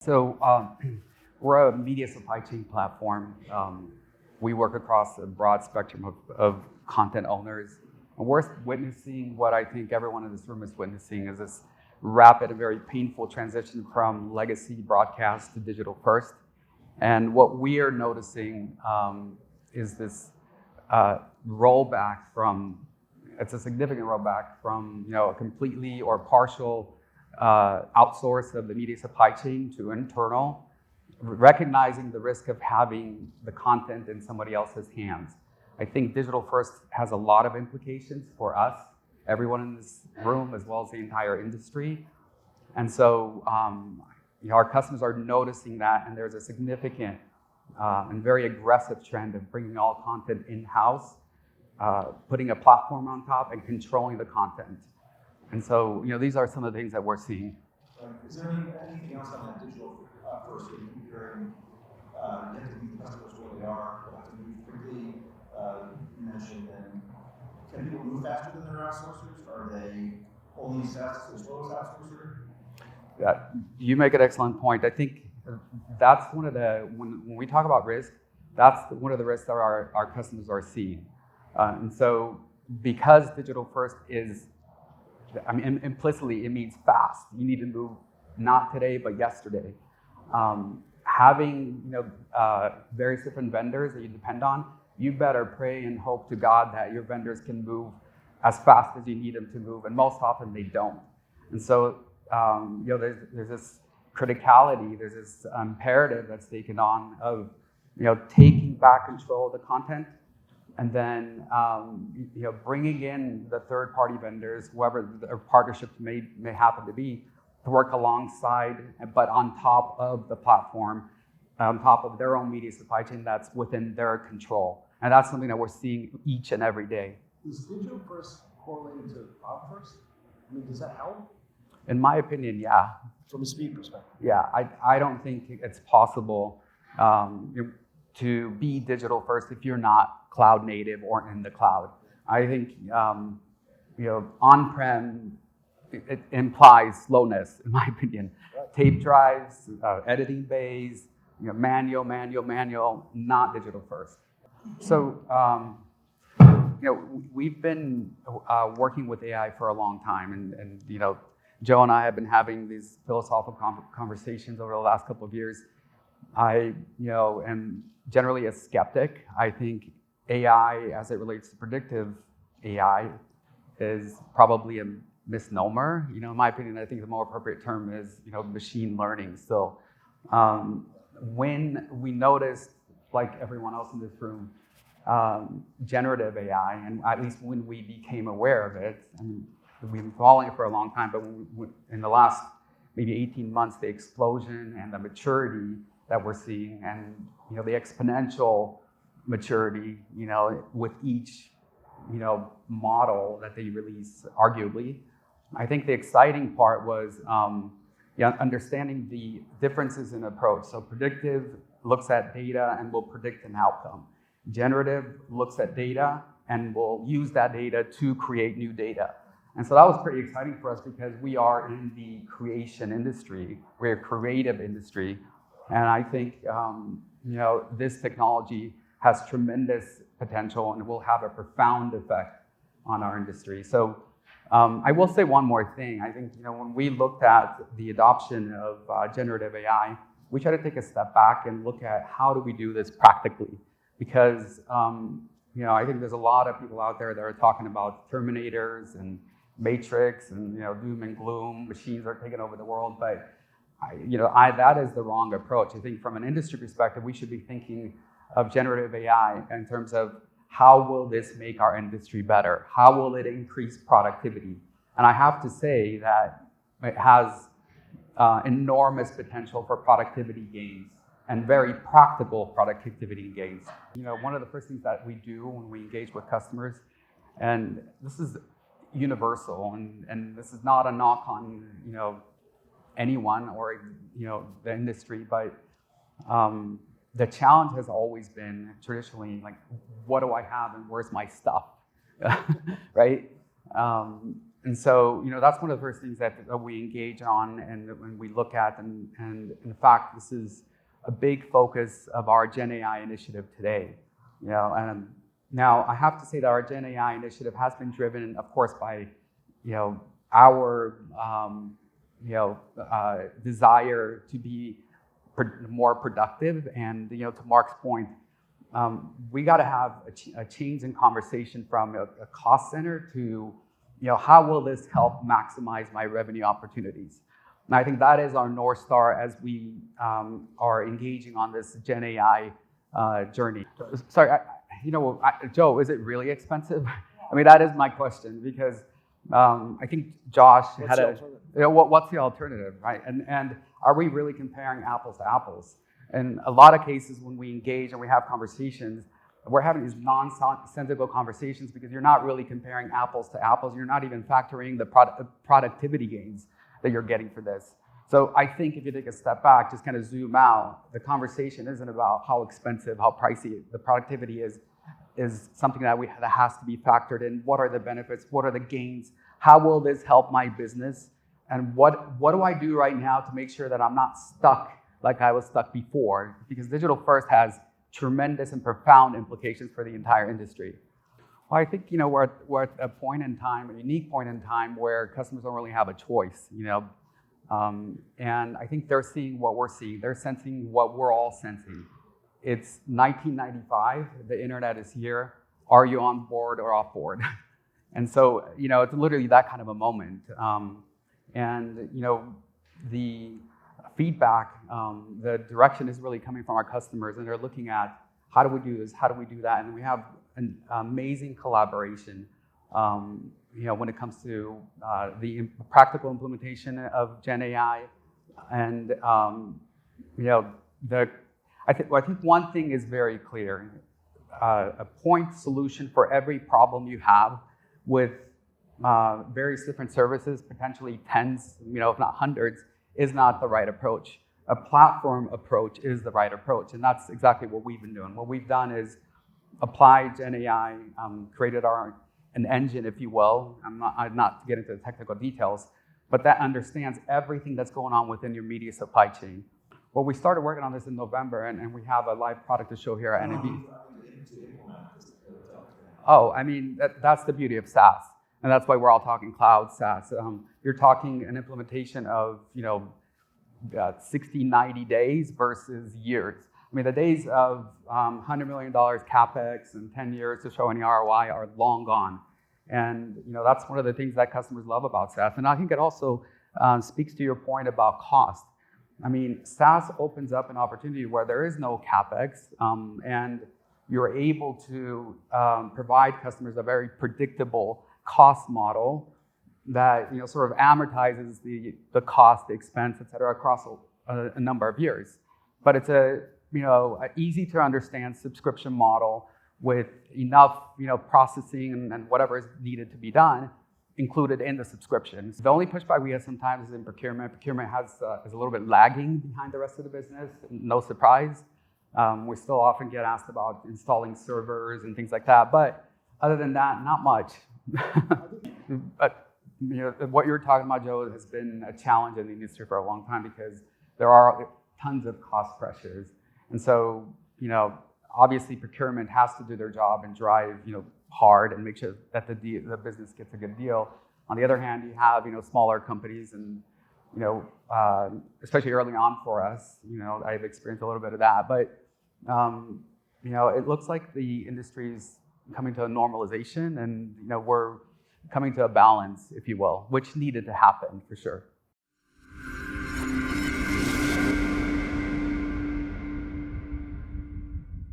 So we're a media supply chain platform. We work across a broad spectrum of content owners. And we're witnessing what I think everyone in this room is witnessing is this rapid and very painful transition from legacy broadcast to digital first. And what we are noticing is this rollback from, it's a significant rollback from a completely or partial outsource of the media supply chain to internal, recognizing the risk of having the content in somebody else's hands. I think digital first has a lot of implications for us, everyone in this room, as well as the entire industry. And so our customers are noticing that, and there's a significant and very aggressive trend of bringing all content in-house, putting a platform on top and controlling the content. And so, these are some of the things that we're seeing. Is there anything else on that digital first that you keep hearing? You have to meet customers where they are, you have to move quickly. You mentioned then, can people move faster than their outsourcers? Are they only SaaS as well as outsourcer? Yeah, you make an excellent point. I think that's one of the, when we talk about risk, that's one of the risks that our customers are seeing. And so because digital first is, implicitly it means fast. You need to move not today, but yesterday. Having various different vendors that you depend on, you better pray and hope to God that your vendors can move as fast as you need them to move, and most often they don't. And so there's this criticality, there's this imperative that's taken on of taking back control of the content, and then bringing in the third-party vendors, whoever their partnerships may happen to be, to work alongside, but on top of the platform, on top of their own media supply chain that's within their control. And that's something that we're seeing each and every day. Is digital first correlated to cloud first? Does that help? In my opinion, yeah. From a speed perspective? Yeah, I don't think it's possible to be digital first if you're not cloud native or in the cloud. I think on-prem, it implies slowness, in my opinion. Right. Tape drives, editing bays, manual, not digital first. So we've been working with AI for a long time, and Joe and I have been having these philosophical conversations over the last couple of years. I am generally a skeptic. I think AI, as it relates to predictive AI, is probably a misnomer. In my opinion, I think the more appropriate term is machine learning. So when we noticed, like everyone else in this room, generative AI, and at least when we became aware of it, we've been following it for a long time, but in the last maybe 18 months, the explosion and the maturity that we're seeing, and the exponential maturity, with each model that they release, arguably. I think the exciting part was understanding the differences in approach. So predictive looks at data and will predict an outcome. Generative looks at data and will use that data to create new data. And so that was pretty exciting for us because we are in the creation industry. We're a creative industry. And I think this technology has tremendous potential and will have a profound effect on our industry. So I will say one more thing. I think when we looked at the adoption of generative AI, we try to take a step back and look at how do we do this practically, because I think there's a lot of people out there that are talking about Terminators and Matrix and doom and gloom. Machines are taking over the world, but that is the wrong approach. I think from an industry perspective, we should be thinking of generative AI in terms of how will this make our industry better? How will it increase productivity? And I have to say that it has enormous potential for productivity gains and very practical productivity gains. One of the first things that we do when we engage with customers, and this is universal, and this is not a knock on anyone or the industry, but the challenge has always been traditionally like, what do I have and where's my stuff, right? And so, that's one of the first things that we engage on and when we look at, and in fact, this is a big focus of our Gen AI initiative today. And now I have to say that our Gen AI initiative has been driven, of course, by, our, desire to be more productive. And, to Mark's point, we got to have a change in conversation from a cost center to, how will this help maximize my revenue opportunities? And I think that is our North Star as we are engaging on this Gen AI journey. Sorry, Joe, is it really expensive? I mean, that is my question, because I think Josh what's the alternative, right? And are we really comparing apples to apples? In a lot of cases, when we engage and we have conversations, we're having these nonsensical conversations because you're not really comparing apples to apples. You're not even factoring the productivity gains that you're getting for this. So I think if you take a step back, just kind of zoom out, the conversation isn't about how expensive, how pricey the productivity is something that has to be factored in. What are the benefits? What are the gains? How will this help my business? And what do I do right now to make sure that I'm not stuck like I was stuck before? Because digital first has tremendous and profound implications for the entire industry. Well, I think we're at a point in time, a unique point in time, where customers don't really have a choice. And I think they're seeing what we're seeing. They're sensing what we're all sensing. It's 1995. The internet is here. Are you on board or off board? And so it's literally that kind of a moment. The feedback, the direction is really coming from our customers, and they're looking at how do we do this, how do we do that, and we have an amazing collaboration. When it comes to the practical implementation of Gen AI, and I think one thing is very clear: a point solution for every problem you have with various different services, potentially tens, if not hundreds, is not the right approach. A platform approach is the right approach, and that's exactly what we've been doing. What we've done is apply Gen AI, created an engine, if you will. I'm not to get into the technical details, but that understands everything that's going on within your media supply chain. Well, we started working on this in November, and we have a live product to show here at NAB. Oh, I mean, that's the beauty of SaaS, and that's why we're all talking cloud SaaS. You're talking an implementation of 60, 90 days versus years. I mean, the days of $100 million CapEx and 10 years to show any ROI are long gone. And that's one of the things that customers love about SaaS. And I think it also speaks to your point about cost. I mean, SaaS opens up an opportunity where there is no CapEx, and you're able to provide customers a very predictable cost model that sort of amortizes the cost, the expense, et cetera, across a number of years. But it's an easy to understand subscription model with enough processing and whatever is needed to be done included in the subscription. The only pushback we have sometimes is in procurement. Procurement is a little bit lagging behind the rest of the business. No surprise. We still often get asked about installing servers and things like that, but other than that, not much. But what you're talking about, Joe, has been a challenge in the industry for a long time because there are tons of cost pressures. And so, obviously procurement has to do their job and drive, hard and make sure that the business gets a good deal. On the other hand, you have, smaller companies and, especially early on for us, I've experienced a little bit of that. But, it looks like the industry's coming to a normalization and, we're coming to a balance, if you will, which needed to happen for sure.